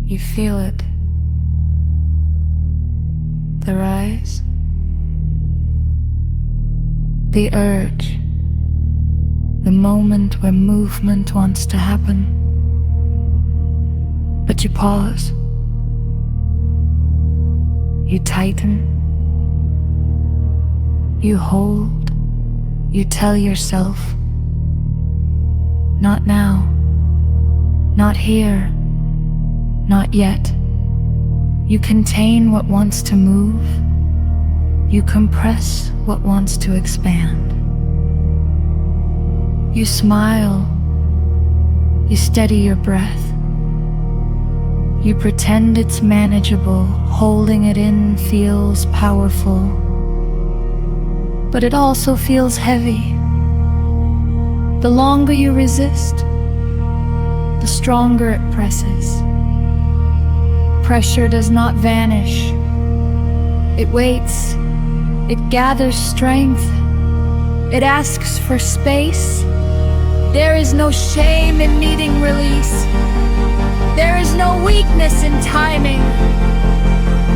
You feel it. The rise. The urge. The moment where movement wants to happen. But you pause. You tighten. You hold. You tell yourself, not now, not here, not yet. You contain what wants to move. You compress what wants to expand. You smile. You steady your breath. You pretend it's manageable. Holding it in feels powerful, but it also feels heavy. The longer you resist, the stronger it presses. Pressure does not vanish. It waits. It gathers strength. It asks for space. There is no shame in needing release. There is no weakness in timing.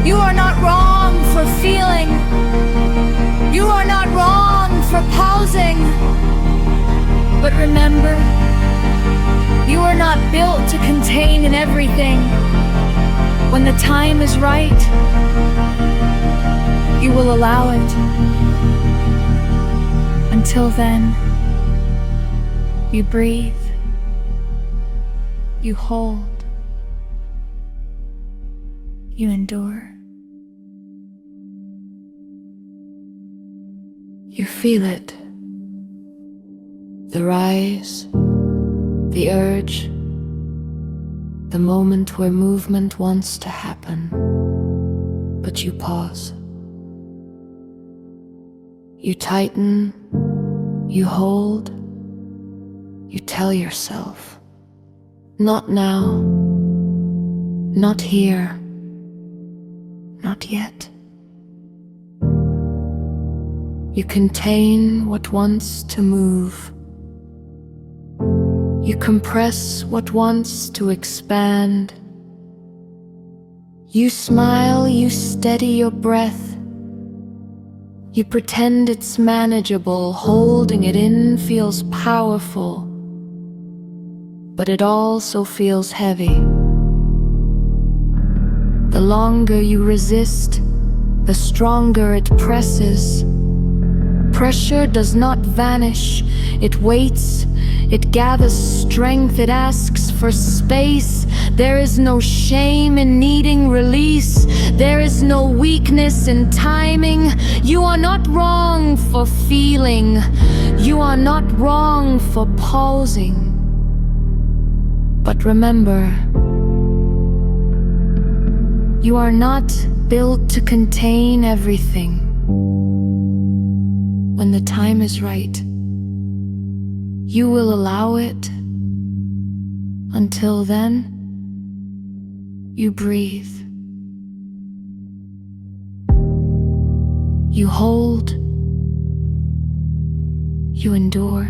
You are not wrong for feeling. You are not wrong for pausing. But remember, you are not built to contain in everything. When the time is right, you will allow it. Until then, you breathe. You hold. You endure. You feel it. The rise, the urge, the moment where movement wants to happen, but you pause. You tighten, you hold, you tell yourself, not now, not here, not yet. You contain what wants to move. You compress what wants to expand. You smile, you steady your breath. You pretend it's manageable. Holding it in feels powerful, but it also feels heavy. The longer you resist, the stronger it presses. Pressure does not vanish. It waits. It gathers strength. It asks for space. There is no shame in needing release. There is no weakness in timing. You are not wrong for feeling. You are not wrong for pausing. But remember, you are not built to contain everything. When the time is right, you will allow it. Until then, you breathe. You hold. You endure.